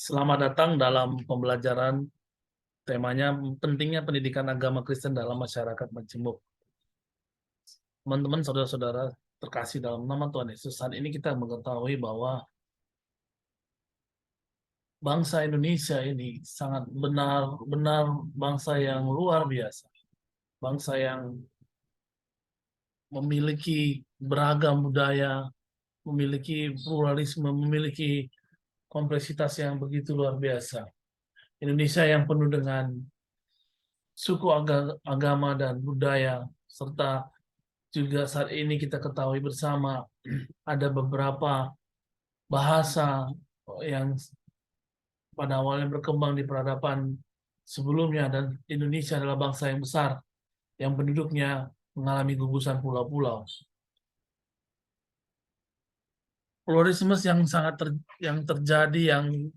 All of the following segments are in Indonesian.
Selamat datang dalam pembelajaran temanya pentingnya pendidikan agama Kristen dalam masyarakat Majemuk. Teman-teman, saudara-saudara terkasih dalam nama Tuhan Yesus, saat ini kita mengetahui bahwa bangsa Indonesia ini sangat benar-benar bangsa yang luar biasa. Bangsa yang memiliki beragam budaya, memiliki pluralisme, memiliki kompleksitas yang begitu luar biasa. Indonesia yang penuh dengan suku agama dan budaya, serta juga saat ini kita ketahui bersama ada beberapa bahasa yang pada awalnya berkembang di peradaban sebelumnya, dan Indonesia adalah bangsa yang besar yang penduduknya mengalami gugusan pulau-pulau. Pluralisme yang yang terjadi yang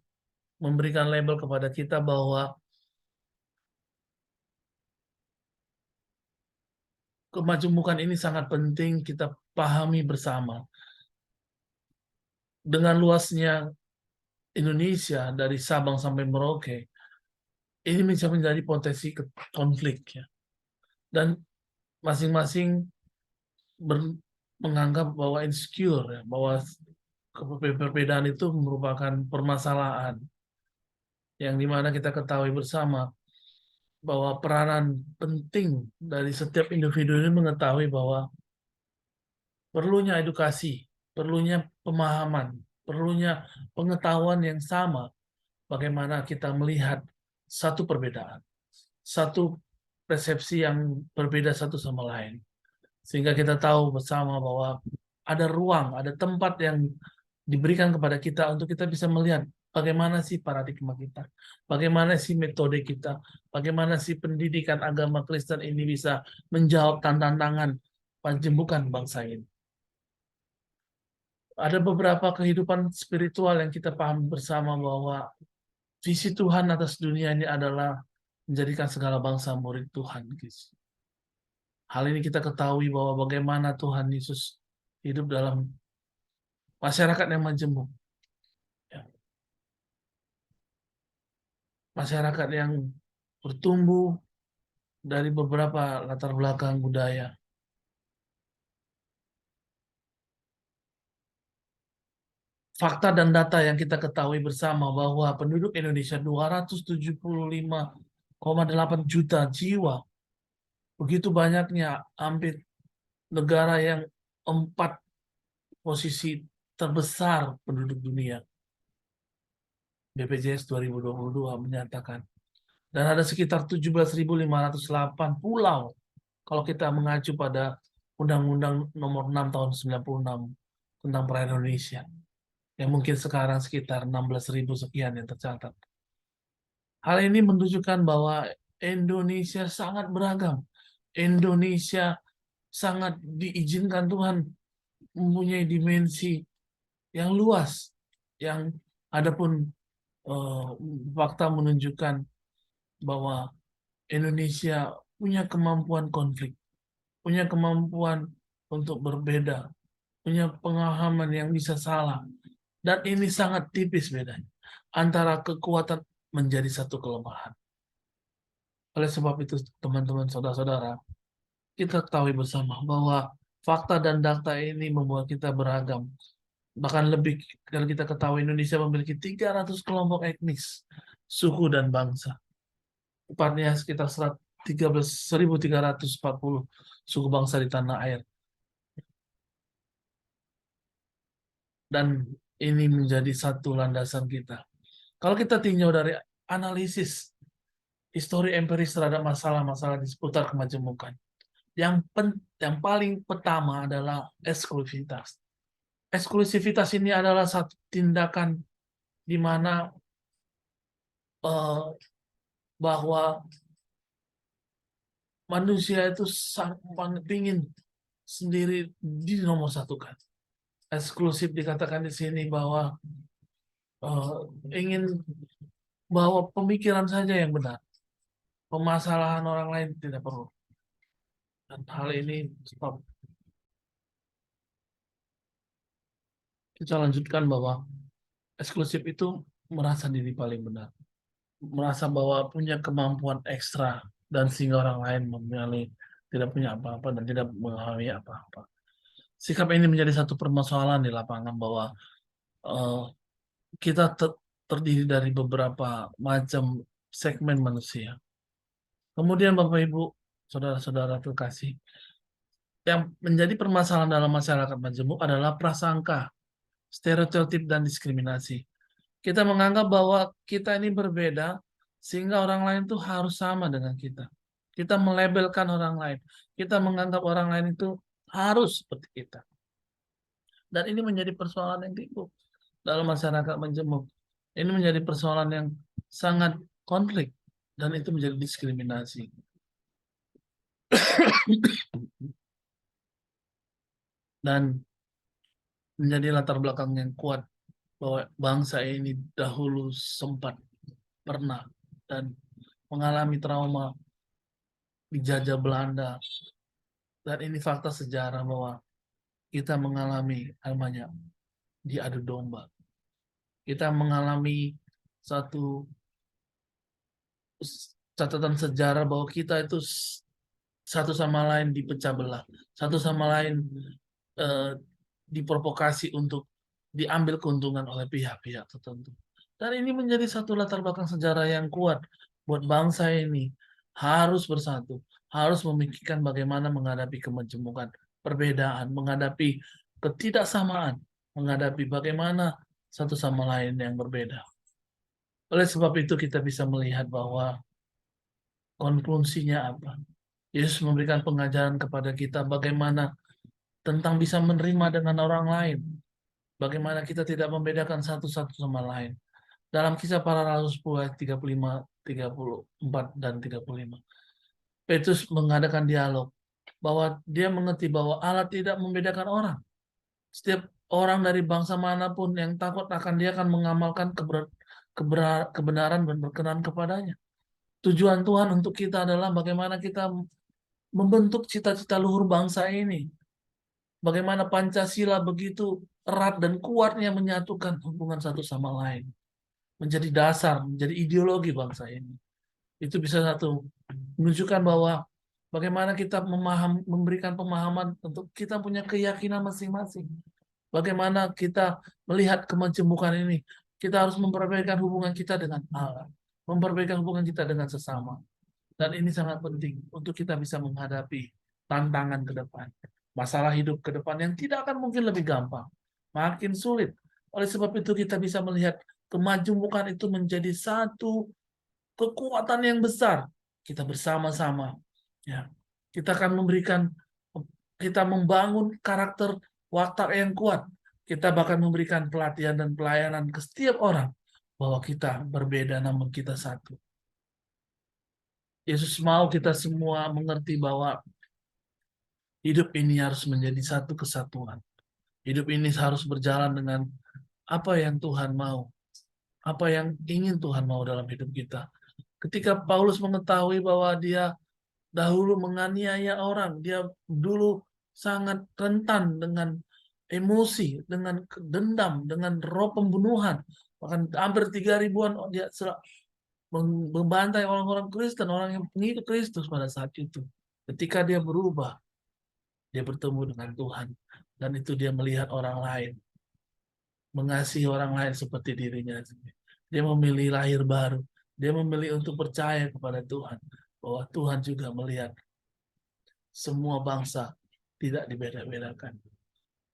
memberikan label kepada kita bahwa kemajemukan ini sangat penting kita pahami bersama. Dengan luasnya Indonesia dari Sabang sampai Merauke, ini bisa menjadi potensi konflik ya. Dan masing-masing menganggap bahwa insecure ya, bahwa perbedaan itu merupakan permasalahan yang dimana kita ketahui bersama bahwa peranan penting dari setiap individu ini mengetahui bahwa perlunya edukasi, perlunya pemahaman, perlunya pengetahuan yang sama bagaimana kita melihat satu perbedaan, satu persepsi yang berbeda satu sama lain. Sehingga kita tahu bersama bahwa ada ruang, ada tempat yang diberikan kepada kita untuk kita bisa melihat bagaimana sih paradigma kita, bagaimana sih metode kita, bagaimana sih pendidikan agama Kristen ini bisa menjawab tantangan panjembukan bangsa ini. Ada beberapa kehidupan spiritual yang kita paham bersama bahwa visi Tuhan atas dunia ini adalah menjadikan segala bangsa murid Tuhan. Hal ini kita ketahui bahwa bagaimana Tuhan Yesus hidup dalam masyarakat yang majemuk. Ya. Masyarakat yang bertumbuh dari beberapa latar belakang budaya. Fakta dan data yang kita ketahui bersama bahwa penduduk Indonesia 275,8 juta jiwa. Begitu banyaknya, hampir negara yang 4 posisi terbesar penduduk dunia. BPJS 2022 menyatakan. Dan ada sekitar 17.508 pulau kalau kita mengacu pada Undang-Undang Nomor 6 Tahun 96 tentang perairan Indonesia. Yang mungkin sekarang sekitar 16.000 sekian yang tercatat. Hal ini menunjukkan bahwa Indonesia sangat beragam. Indonesia sangat diizinkan Tuhan mempunyai dimensi yang luas. Yang adapun fakta menunjukkan bahwa Indonesia punya kemampuan konflik, punya kemampuan untuk berbeda, punya pemahaman yang bisa salah. Dan ini sangat tipis bedanya antara kekuatan menjadi satu kelemahan. Oleh sebab itu, teman-teman, saudara-saudara, kita ketahui bersama bahwa fakta dan data ini membuat kita beragam. Bahkan lebih, kalau kita ketahui Indonesia memiliki 300 kelompok etnis, suku, dan bangsa. Tepatnya sekitar 1.340 suku bangsa di tanah air. Dan ini menjadi satu landasan kita. Kalau kita tinjau dari analisis histori empiris terhadap masalah-masalah di seputar kemajemukan, yang paling pertama adalah eksklusivitas. Eksklusivitas ini adalah satu tindakan di mana bahwa manusia itu sangat ingin sendiri dinomor satukan. Eksklusif dikatakan di sini bahwa ingin bahwa pemikiran saja yang benar, permasalahan orang lain tidak perlu. Dan hal ini stop. Kita lanjutkan bahwa eksklusif itu merasa diri paling benar, merasa bahwa punya kemampuan ekstra, dan sehingga orang lain memilih tidak punya apa-apa dan tidak mengalami apa-apa. Sikap ini menjadi satu permasalahan di lapangan bahwa eh, kita terdiri dari beberapa macam segmen manusia. Kemudian Bapak Ibu, saudara-saudara terkasih, yang menjadi permasalahan dalam masyarakat majemuk adalah prasangka, stereotip dan diskriminasi. Kita menganggap bahwa kita ini berbeda sehingga orang lain tuh harus sama dengan kita. Kita melabelkan orang lain. Kita menganggap orang lain itu harus seperti kita. Dan ini menjadi persoalan yang timbul dalam masyarakat majemuk. Ini menjadi persoalan yang sangat konflik dan itu menjadi diskriminasi. Dan menjadi latar belakang yang kuat bahwa bangsa ini dahulu sempat pernah dan mengalami trauma dijajah Belanda. Dan ini fakta sejarah bahwa kita mengalami namanya diadu domba. Kita mengalami satu catatan sejarah bahwa kita itu satu sama lain dipecah belah, satu sama lain eh, diprovokasi untuk diambil keuntungan oleh pihak-pihak tertentu. Dan ini menjadi satu latar belakang sejarah yang kuat buat bangsa ini harus bersatu, harus memikirkan bagaimana menghadapi kemajemukan, perbedaan, menghadapi ketidaksamaan, menghadapi bagaimana satu sama lain yang berbeda. Oleh sebab itu kita bisa melihat bahwa konklusinya apa. Yesus memberikan pengajaran kepada kita bagaimana tentang bisa menerima dengan orang lain. Bagaimana kita tidak membedakan satu sama lain. Dalam kisah para rasul 10 ayat 35, 34, dan 35. Petrus mengadakan dialog bahwa dia mengerti bahwa Allah tidak membedakan orang. Setiap orang dari bangsa manapun yang takut akan dia akan mengamalkan kebenaran dan berkenan kepadanya. Tujuan Tuhan untuk kita adalah bagaimana kita membentuk cita-cita luhur bangsa ini. Bagaimana Pancasila begitu erat dan kuatnya menyatukan hubungan satu sama lain. Menjadi dasar, menjadi ideologi bangsa ini. Itu bisa satu menunjukkan bahwa bagaimana kita memberikan pemahaman untuk kita punya keyakinan masing-masing. Bagaimana kita melihat kemajemukan ini. Kita harus memperbaikan hubungan kita dengan Allah. Memperbaikan hubungan kita dengan sesama. Dan ini sangat penting untuk kita bisa menghadapi tantangan ke depan. Masalah hidup ke depan yang tidak akan mungkin lebih gampang. Makin sulit. Oleh sebab itu kita bisa melihat kemajemukan itu menjadi satu kekuatan yang besar. Kita bersama-sama. Ya, kita akan kita membangun karakter watak yang kuat. Kita bahkan memberikan pelatihan dan pelayanan ke setiap orang. Bahwa kita berbeda namun kita satu. Yesus mau kita semua mengerti bahwa hidup ini harus menjadi satu kesatuan. Hidup ini harus berjalan dengan apa yang Tuhan mau. Apa yang ingin Tuhan mau dalam hidup kita. Ketika Paulus mengetahui bahwa dia dahulu menganiaya orang, dia dulu sangat rentan dengan emosi, dengan dendam, dengan roh pembunuhan. Bahkan hampir 3.000-an dia membantai orang-orang Kristen, orang yang pengikut Kristus pada saat itu. Ketika dia berubah, dia bertemu dengan Tuhan. Dan itu dia melihat orang lain. Mengasihi orang lain seperti dirinya sendiri. Dia memilih lahir baru. Dia memilih untuk percaya kepada Tuhan. Bahwa Tuhan juga melihat semua bangsa tidak dibeda-bedakan.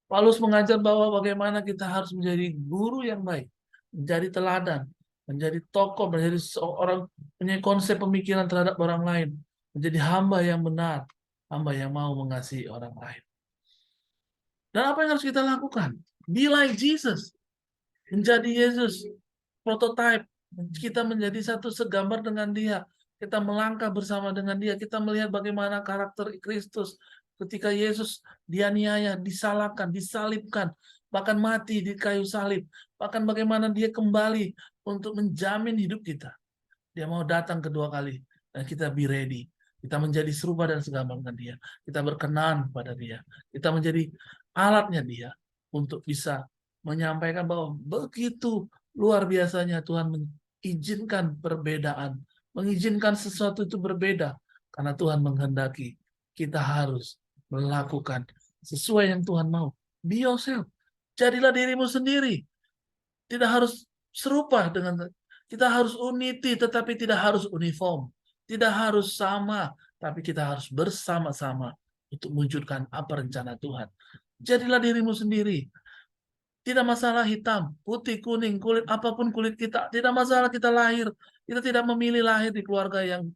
Paulus mengajar bahwa bagaimana kita harus menjadi guru yang baik. Menjadi teladan. Menjadi tokoh. Menjadi seorang punya konsep pemikiran terhadap orang lain. Menjadi hamba yang benar. Hamba yang mau mengasihi orang lain. Dan apa yang harus kita lakukan? Be like Jesus. Menjadi Yesus. Prototype. Kita menjadi satu segambar dengan dia. Kita melangkah bersama dengan dia. Kita melihat bagaimana karakter Kristus. Ketika Yesus dianiaya, disalahkan, disalibkan. Bahkan mati di kayu salib. Bahkan bagaimana dia kembali untuk menjamin hidup kita. Dia mau datang kedua kali. Dan kita be ready. Kita menjadi serupa dan segambar dengan dia. Kita berkenan pada dia. Kita menjadi alatnya dia untuk bisa menyampaikan bahwa begitu Luar biasanya Tuhan mengizinkan perbedaan, mengizinkan sesuatu itu berbeda, karena Tuhan menghendaki kita harus melakukan sesuai yang Tuhan mau. Be yourself. Jadilah dirimu sendiri. Tidak harus serupa dengan, kita harus unity, tetapi tidak harus uniform. Tidak harus sama, tapi kita harus bersama-sama untuk mewujudkan apa rencana Tuhan. Jadilah dirimu sendiri. Tidak masalah hitam, putih, kuning, kulit, apapun kulit kita. Tidak masalah kita lahir. Kita tidak memilih lahir di keluarga yang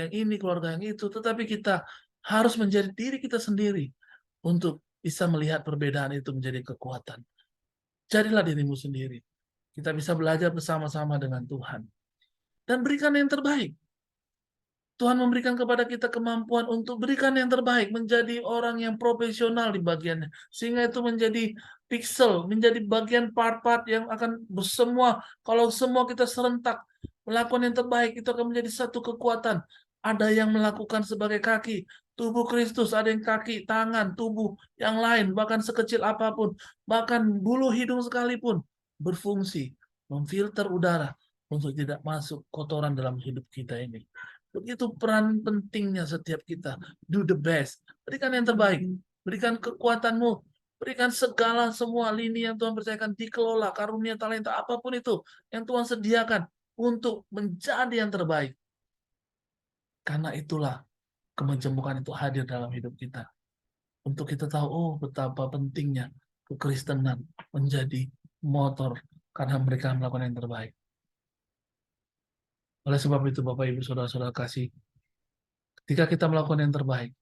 ini, keluarga yang itu. Tetapi kita harus menjadi diri kita sendiri untuk bisa melihat perbedaan itu menjadi kekuatan. Jadilah dirimu sendiri. Kita bisa belajar bersama-sama dengan Tuhan. Dan berikan yang terbaik. Tuhan memberikan kepada kita kemampuan untuk berikan yang terbaik, menjadi orang yang profesional di bagiannya. Sehingga itu menjadi pixel, menjadi bagian part-part yang akan bersemua. Kalau semua kita serentak melakukan yang terbaik, itu akan menjadi satu kekuatan. Ada yang melakukan sebagai kaki, tubuh Kristus, ada yang kaki, tangan, tubuh yang lain, bahkan sekecil apapun, bahkan bulu hidung sekalipun, berfungsi, memfilter udara untuk tidak masuk kotoran dalam hidup kita ini. Begitu peran pentingnya setiap kita. Do the best. Berikan yang terbaik. Berikan kekuatanmu. Berikan segala semua lini yang Tuhan percayakan dikelola. Karunia, talenta, apapun itu yang Tuhan sediakan untuk menjadi yang terbaik. Karena itulah kemajumukan itu hadir dalam hidup kita. Untuk kita tahu, oh betapa pentingnya kekristenan menjadi motor karena mereka melakukan yang terbaik. Oleh sebab itu, Bapak, Ibu, Saudara-saudara kasih, ketika kita melakukan yang terbaik,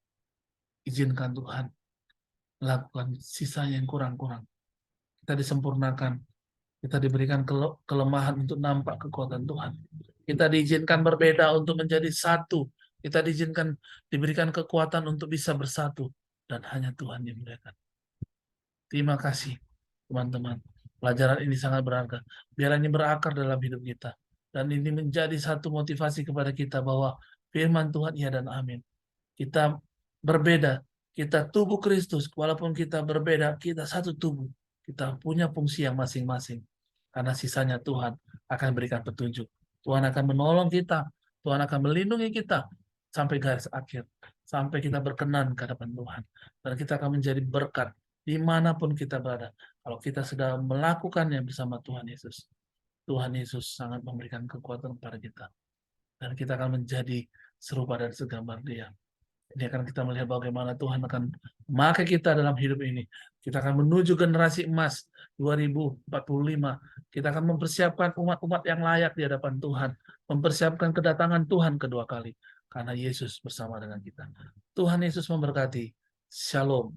izinkan Tuhan melakukan sisanya yang kurang-kurang. Kita disempurnakan, kita diberikan kelemahan untuk nampak kekuatan Tuhan. Kita diizinkan berbeda untuk menjadi satu. Kita diizinkan diberikan kekuatan untuk bisa bersatu. Dan hanya Tuhan yang dimuliakan. Terima kasih, teman-teman. Pelajaran ini sangat berharga. Biar ini berakar dalam hidup kita. Dan ini menjadi satu motivasi kepada kita bahwa firman Tuhan iya dan amin. Kita berbeda. Kita tubuh Kristus. Walaupun kita berbeda, kita satu tubuh. Kita punya fungsi yang masing-masing. Karena sisanya Tuhan akan berikan petunjuk. Tuhan akan menolong kita. Tuhan akan melindungi kita. Sampai garis akhir. Sampai kita berkenan ke hadapan Tuhan. Dan kita akan menjadi berkat dimanapun kita berada. Kalau kita sudah melakukannya bersama Tuhan Yesus. Tuhan Yesus sangat memberikan kekuatan kepada kita. Dan kita akan menjadi serupa dan segambar Dia. Ini akan kita melihat bagaimana Tuhan akan memakai kita dalam hidup ini. Kita akan menuju generasi emas 2045. Kita akan mempersiapkan umat-umat yang layak di hadapan Tuhan. Mempersiapkan kedatangan Tuhan kedua kali. Karena Yesus bersama dengan kita. Tuhan Yesus memberkati. Shalom.